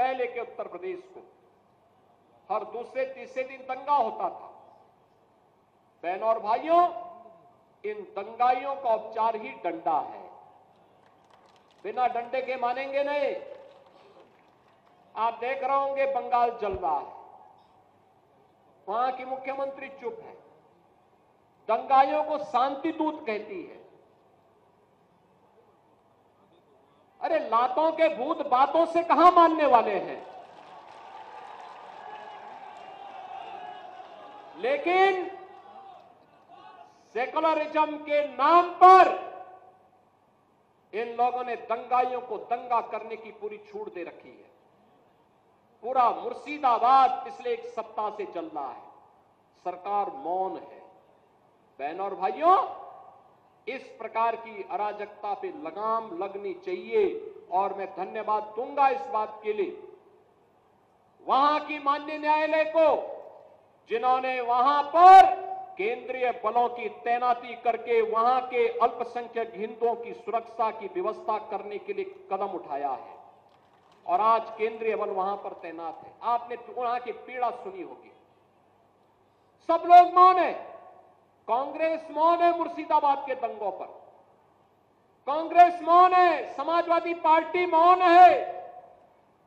अप्रैल के उत्तर प्रदेश को हर दूसरे तीसरे दिन दंगा होता था। बहनों और भाइयों, इन दंगाइयों का उपचार ही डंडा है। बिना डंडे के मानेंगे नहीं। आप देख रहे होंगे बंगाल जल रहा है, वहां की मुख्यमंत्री चुप है, दंगाइयों को शांति दूत कहती है। अरे लातों के भूत बातों से कहां मानने वाले हैं। लेकिन सेकुलरिज्म के नाम पर इन लोगों ने दंगाइयों को दंगा करने की पूरी छूट दे रखी है। पूरा मुर्शिदाबाद पिछले एक सप्ताह से चल रहा है, सरकार मौन है। बहनों और भाइयों, इस प्रकार की अराजकता पे लगाम लगनी चाहिए और मैं धन्यवाद दूंगा इस बात के लिए वहां की माननीय न्यायालय को, जिन्होंने वहां पर केंद्रीय बलों की तैनाती करके वहां के अल्पसंख्यक हिंदुओं की सुरक्षा की व्यवस्था करने के लिए कदम उठाया है और आज केंद्रीय बल वहां पर तैनात है। आपने वहां की पीड़ा सुनी होगी। सब लोग मौन है। कांग्रेस मौन है मुर्शिदाबाद के दंगों पर, कांग्रेस मौन है, समाजवादी पार्टी मौन है,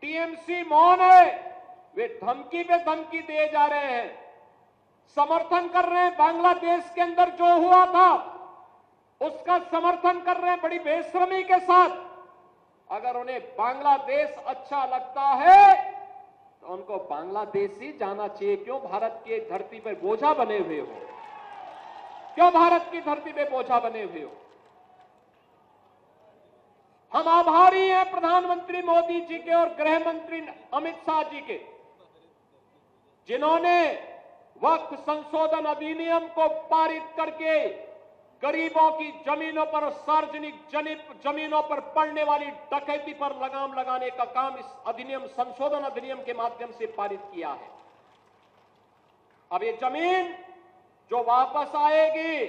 टीएमसी मौन है। वे धमकी पे धमकी दिए जा रहे हैं, समर्थन कर रहे हैं। बांग्लादेश के अंदर जो हुआ था उसका समर्थन कर रहे हैं बड़ी बेशर्मी के साथ। अगर उन्हें बांग्लादेश अच्छा लगता है तो उनको बांग्लादेश ही जाना चाहिए। क्यों भारत की धरती पर बोझा बने हुए हो? क्यों भारत की धरती पे बोझा बने हुए हो? हम आभारी हैं प्रधानमंत्री मोदी जी के और गृह मंत्री अमित शाह जी के, जिन्होंने वक्फ संशोधन अधिनियम को पारित करके गरीबों की जमीनों पर, सार्वजनिक जमीनों पर पड़ने वाली डकैती पर लगाम लगाने का काम इस अधिनियम, संशोधन अधिनियम के माध्यम से पारित किया है। अब ये जमीन जो वापस आएगी,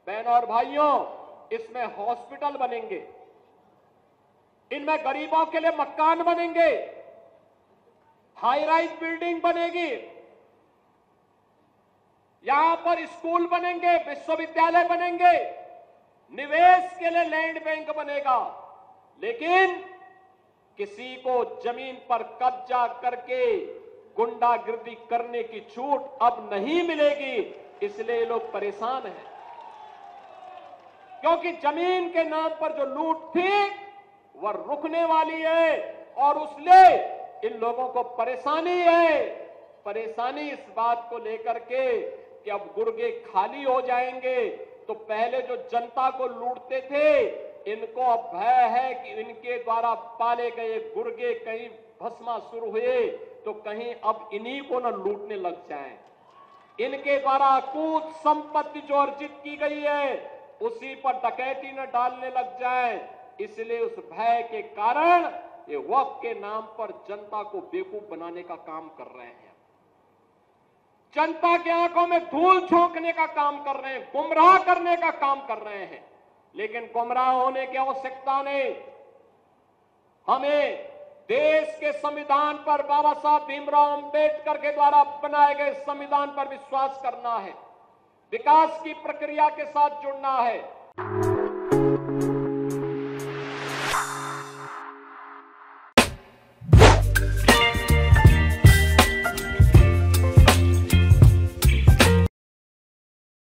बहनों और भाइयों, इसमें हॉस्पिटल बनेंगे, इनमें गरीबों के लिए मकान बनेंगे, हाई राइज बिल्डिंग बनेगी, यहां पर स्कूल बनेंगे, विश्वविद्यालय बनेंगे, निवेश के लिए लैंड बैंक बनेगा। लेकिन किसी को जमीन पर कब्जा करके गुंडागिर्दी करने की छूट अब नहीं मिलेगी। इसलिए लोग परेशान हैं, क्योंकि जमीन के नाम पर जो लूट थी वह रुकने वाली है और उसलिए इन लोगों को परेशानी है। परेशानी इस बात को लेकर के कि अब गुर्गे खाली हो जाएंगे। तो पहले जो जनता को लूटते थे, इनको अब भय है कि इनके द्वारा पाले गए गुर्गे कहीं भस्मासुर हुए तो कहीं अब इन्हीं को न लूटने लग जाएं। इनके द्वारा अकूत संपत्ति जो अर्जित की गई है उसी पर डकैती न डालने लग जाए। इसलिए उस भय के कारण ये वक्फ के नाम पर जनता को बेवकूफ बनाने का काम कर रहे हैं, जनता की आंखों में धूल झोंकने का काम कर रहे हैं, गुमराह करने का काम कर रहे हैं। लेकिन गुमराह होने की आवश्यकता नहीं। हमें देश के संविधान पर, बाबा साहब भीमराव अंबेडकर के द्वारा बनाए गए संविधान पर विश्वास करना है, विकास की प्रक्रिया के साथ जुड़ना है।